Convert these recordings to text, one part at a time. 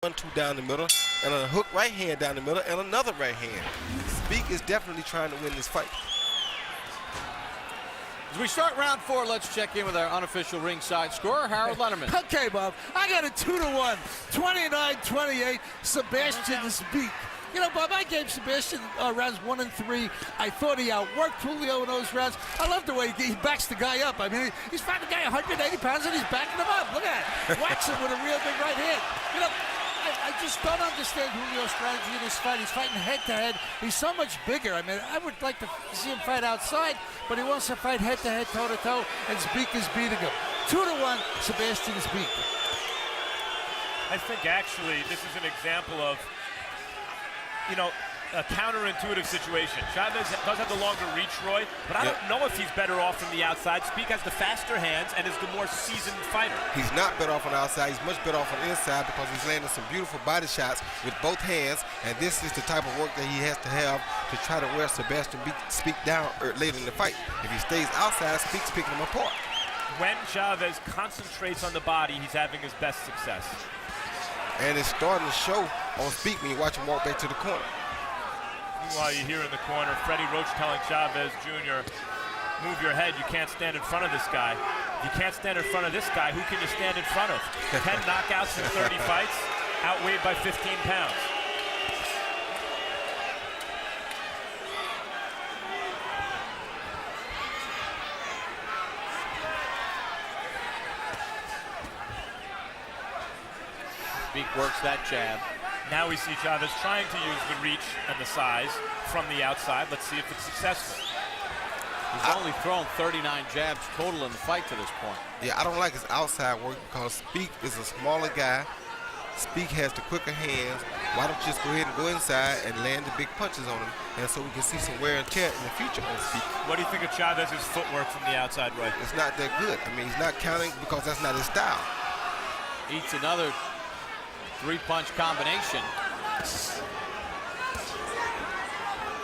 1-2 down the middle, and a hook right hand down the middle, and another right hand. Zbk is definitely trying to win this fight. As we start round 4, let's check in with our unofficial ringside scorer, Harold Lennerman. Okay, Bob, I got a 2-1, 29-28, Sebastian Zbk. You know, Bob, I gave Sebastian rounds 1 and 3. I thought he outworked Julio in those rounds. I love the way he backs the guy up. I mean, he's fighting the guy 180 pounds and he's backing him up. Look at that. Whacks him with a real big right hand. You know, I just don't understand Julio's strategy in this fight. He's fighting head-to-head. He's so much bigger. I mean, I would like to see him fight outside, but he wants to fight head-to-head, toe-to-toe, and Zbk is beating him. 2-1, Sebastian Zbk. I think actually this is an example of, you know, a counterintuitive situation. Chavez does have the longer reach, Roy, but I don't know if he's better off from the outside. Zbk has the faster hands and is the more seasoned fighter. He's not better off on the outside. He's much better off on the inside because he's landing some beautiful body shots with both hands, and this is the type of work that he has to have to try to wear Sebastian Zbk down later in the fight. If he stays outside, Zbk's picking him apart. When Chavez concentrates on the body, he's having his best success. And it's starting to show on Zbk when you watch him walk back to the corner. Meanwhile, you hear in the corner, Freddie Roach telling Chavez Jr., move your head, you can't stand in front of this guy. If you can't stand in front of this guy, who can you stand in front of? 10 knockouts in 30 fights, outweighed by 15 pounds. Zbk works that jab. Now we see Chavez trying to use the reach and the size from the outside. Let's see if it's successful. He's only thrown 39 jabs total in the fight to this point. Yeah, I don't like his outside work because Zbk is a smaller guy. Zbk has the quicker hands. Why don't you just go ahead and go inside and land the big punches on him, and so we can see some wear and tear in the future on Zbk. What do you think of Chavez's footwork from the outside, Roy? It's not that good. I mean, he's not counting because that's not his style. Eats another 3-punch combination.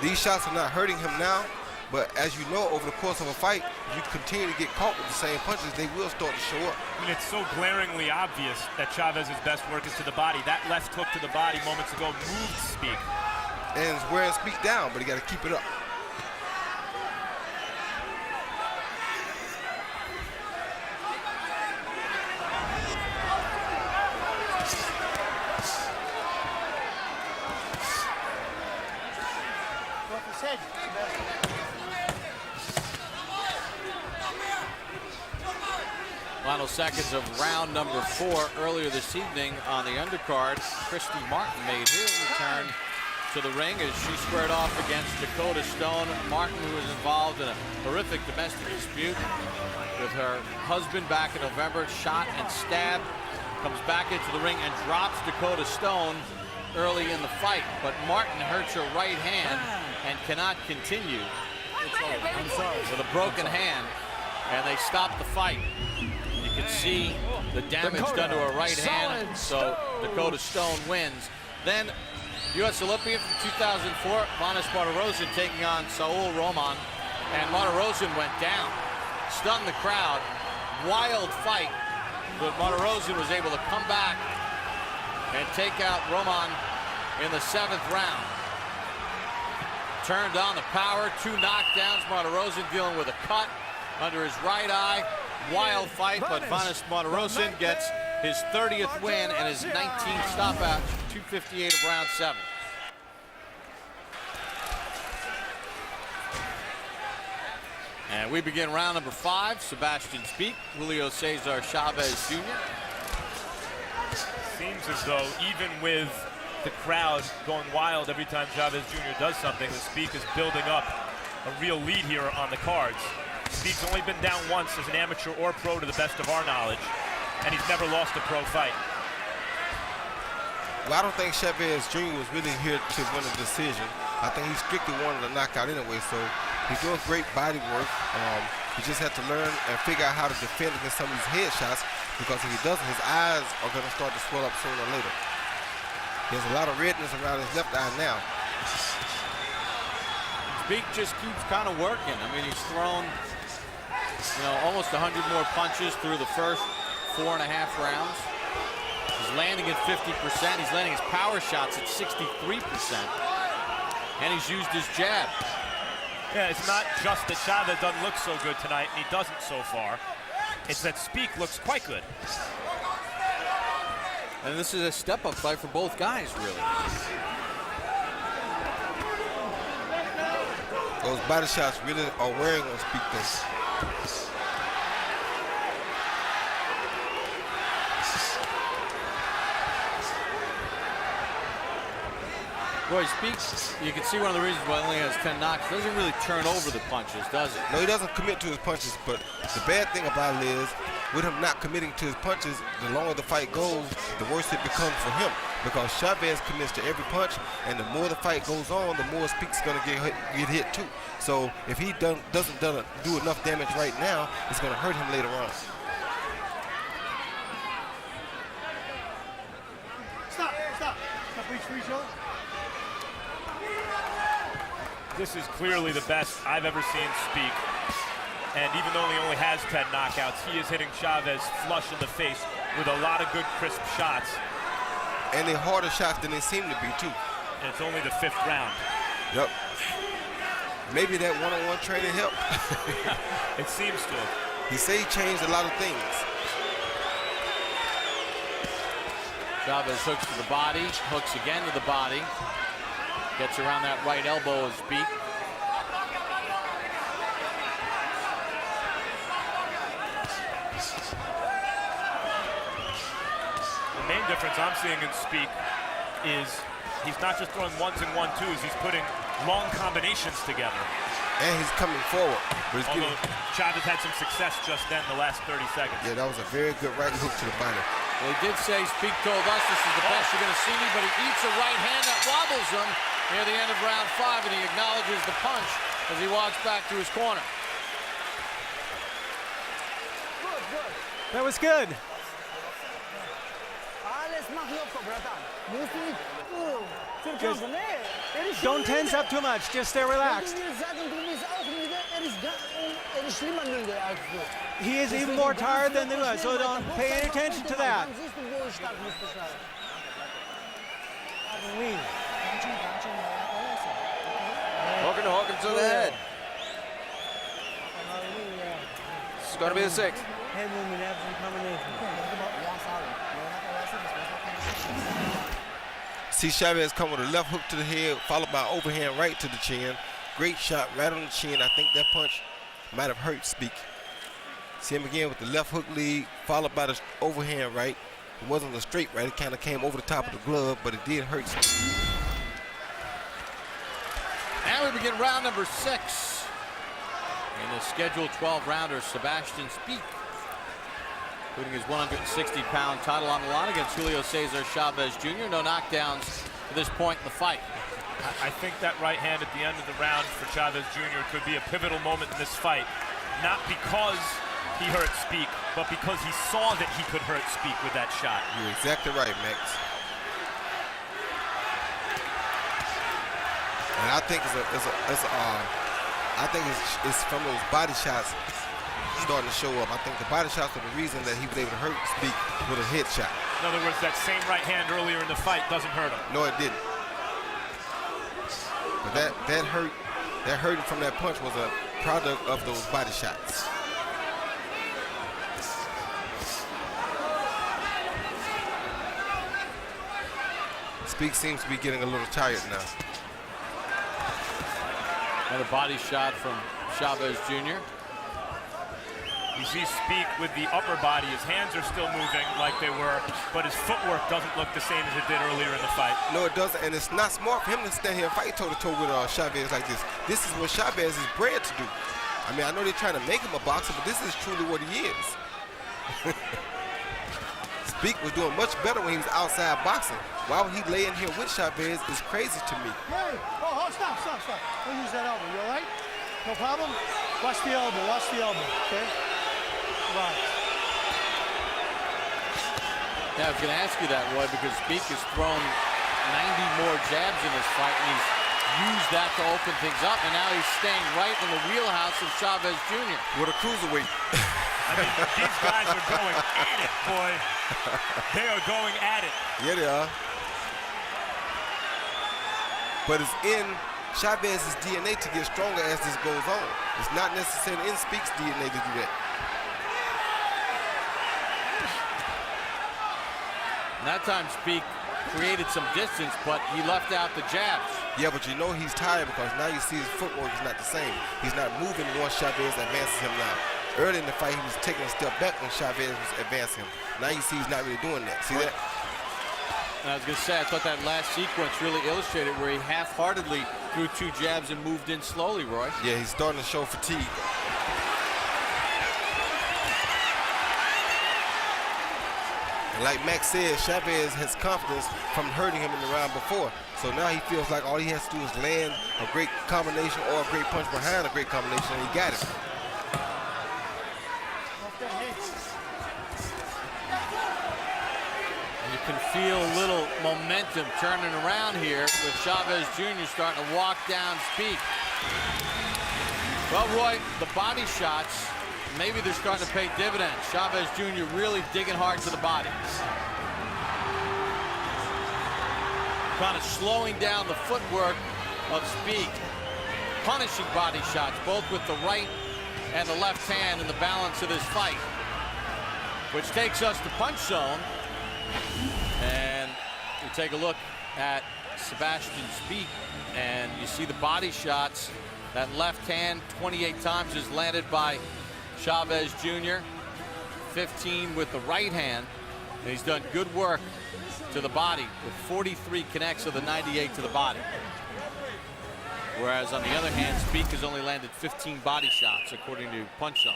These shots are not hurting him now, but as you know, over the course of a fight, if you continue to get caught with the same punches, they will start to show up. I mean, it's so glaringly obvious that Chavez's best work is to the body. That left hook to the body moments ago moved Zbk. And it's wearing Zbk down, but he got to keep it up. Final seconds of round number 4. Earlier this evening on the undercard, Christy Martin made her return to the ring as she squared off against Dakota Stone. Martin, who was involved in a horrific domestic dispute with her husband back in November, shot and stabbed, comes back into the ring and drops Dakota Stone early in the fight. But Martin hurts her right hand and cannot continue with a broken hand, and they stop the fight. You can see the damage done to her right hand, so Dakota Stone wins. Then U.S. Olympian from 2004, Vanes Martirosyan taking on Saul Roman, and Martirosyan went down, stunned the crowd. Wild fight, but Martirosyan was able to come back and take out Roman in the 7th round. Turned on the power, 2 knockdowns. Martirosyan dealing with a cut under his right eye. Wild fight, but Vanes Martirosyan gets his 30th win and his 19th stopout, 2:58 of round 7. And we begin round number 5. Sebastian Zbk, Julio Cesar Chavez Jr. Seems as though even with the crowd going wild every time Chavez Jr. does something, that Zbk is building up a real lead here on the cards. Zbk's only been down once as an amateur or pro to the best of our knowledge, and he's never lost a pro fight. Well, I don't think Chavez Jr. was really here to win a decision. I think he strictly wanted a knockout anyway, so he's doing great body work. He just had to learn and figure out how to defend against some of these head shots, because if he doesn't, his eyes are going to start to swell up sooner or later. There's a lot of redness around his left eye now. Zbk just keeps kind of working. I mean, he's thrown, you know, almost 100 more punches through the first 4.5 rounds. His landing at 50%. He's landing his power shots at 63%. And he's used his jab. Yeah, it's not just that Chavez doesn't look so good tonight, and he doesn't so far. It's that Speak looks quite good. And this is a step-up fight for both guys, really. Those body shots really are wearing on Speak things. Boy, Speak, you can see one of the reasons why he only has 10 knocks. He doesn't really turn over the punches, does he? No, he doesn't commit to his punches, but the bad thing about it is, with him not committing to his punches, the longer the fight goes, the worse it becomes for him. Because Chavez commits to every punch, and the more the fight goes on, the more Speak's going to get hit too. So if he doesn't do enough damage right now, it's going to hurt him later on. Stop. Freeze. This is clearly the best I've ever seen Speak. And even though he only has 10 knockouts, he is hitting Chavez flush in the face with a lot of good, crisp shots. And they're harder shots than they seem to be, too. And it's only the 5th round. Yep. Maybe that one-on-one training helped. It seems to. He said he changed a lot of things. Chavez hooks to the body, hooks again to the body. Gets around that right elbow of Speak. The main difference I'm seeing in Speak is he's not just throwing ones and 1-2s, he's putting long combinations together. And he's coming forward. But he's Although Chavez had some success just then the last 30 seconds. yeah, that was a very good right hook to the body. Well, he did say, Speak told us this is the best you're going to see me, but he eats a right hand that wobbles him near the end of round 5, and he acknowledges the punch as he walks back to his corner. That was good. Don't tense up too much. Just stay relaxed. He is even more tired than the other, so don't pay any attention to that. Hook him to the head. This is going to be the 6th. See Chavez come with a left hook to the head, followed by overhand right to the chin. Great shot right on the chin. I think that punch might have hurt Speak. See him again with the left hook lead, followed by the overhand right. It wasn't a straight right. It kind of came over the top of the glove, but it did hurt Speak. Now we begin round number 6. In the scheduled 12-rounder, Sebastian Speak, putting his 160-pound title on the line against Julio Cesar Chavez Jr. No knockdowns to this point in the fight. I think that right hand at the end of the round for Chavez Jr. could be a pivotal moment in this fight. Not because he hurt Speak, but because he saw that he could hurt Speak with that shot. You're exactly right, Max. And I think it's from those body shots starting to show up. I think the body shots are the reason that he was able to hurt Speak with a headshot. In other words, that same right hand earlier in the fight doesn't hurt him. No, it didn't. But that hurt from that punch was a product of those body shots. Speak seems to be getting a little tired now. Another body shot from Chavez Jr. You see Speak with the upper body. His hands are still moving like they were, but his footwork doesn't look the same as it did earlier in the fight. No, it doesn't, and it's not smart for him to stand here and fight toe-to-toe with Chavez like this. This is what Chavez is bred to do. I mean, I know they're trying to make him a boxer, but this is truly what he is. Speak was doing much better when he was outside boxing. Why would he lay in here with Chavez is crazy to me. Hey, stop. Don't use that elbow. You all right? No problem? Watch the elbow, okay? Right. Yeah, I was going to ask you that, Roy, because Speak has thrown 90 more jabs in this fight, and he's used that to open things up, and now he's staying right in the wheelhouse of Chavez Jr. With a cruiserweight. I mean, these guys are going at it, boy. They are going at it. Yeah, they are. But it's in Chavez's DNA to get stronger as this goes on. It's not necessarily in Speak's DNA to do that. And that time Speak created some distance, but he left out the jabs. Yeah, but you know he's tired because now you see his footwork is not the same. He's not moving once Chavez advances him now. Early in the fight, he was taking a step back when Chavez was advancing him. Now you see he's not really doing that. See that? And I was going to say, I thought that last sequence really illustrated where he half-heartedly threw 2 jabs and moved in slowly, Roy. Yeah, he's starting to show fatigue. And like Max said, Chavez has confidence from hurting him in the round before. So now he feels like all he has to do is land a great combination or a great punch behind a great combination, and he got it. You can feel a little momentum turning around here with Chavez Jr. starting to walk down Speak. Well, Roy, the body shots, maybe they're starting to pay dividends. Chavez Jr. really digging hard to the body. Kind of slowing down the footwork of Speak. Punishing body shots, both with the right and the left hand in the balance of this fight. Which takes us to punch zone. And you take a look at Sebastian Speak, and you see the body shots. That left hand 28 times is landed by Chavez Jr. 15 with the right hand. And he's done good work to the body with 43 connects of the 98 to the body. Whereas on the other hand, Speak has only landed 15 body shots according to Punch Zone.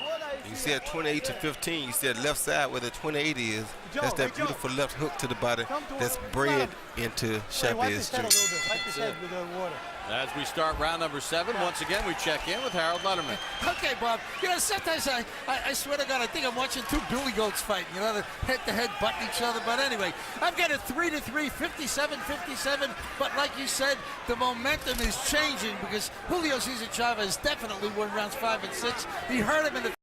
You said 28 to 15. You said left side where the 28 is. That's that beautiful left hook to the body that's bred into Chavez Jr. As we start round number 7, once again we check in with Harold Letterman. Okay, Bob. You know, sometimes I swear to God, I think I'm watching 2 billy goats fighting. You know, they're head-to-head butting each other. But anyway, I've got a 3-3, 57-57. But like you said, the momentum is changing because Julio Cesar Chavez definitely won rounds 5 and 6. He hurt him in the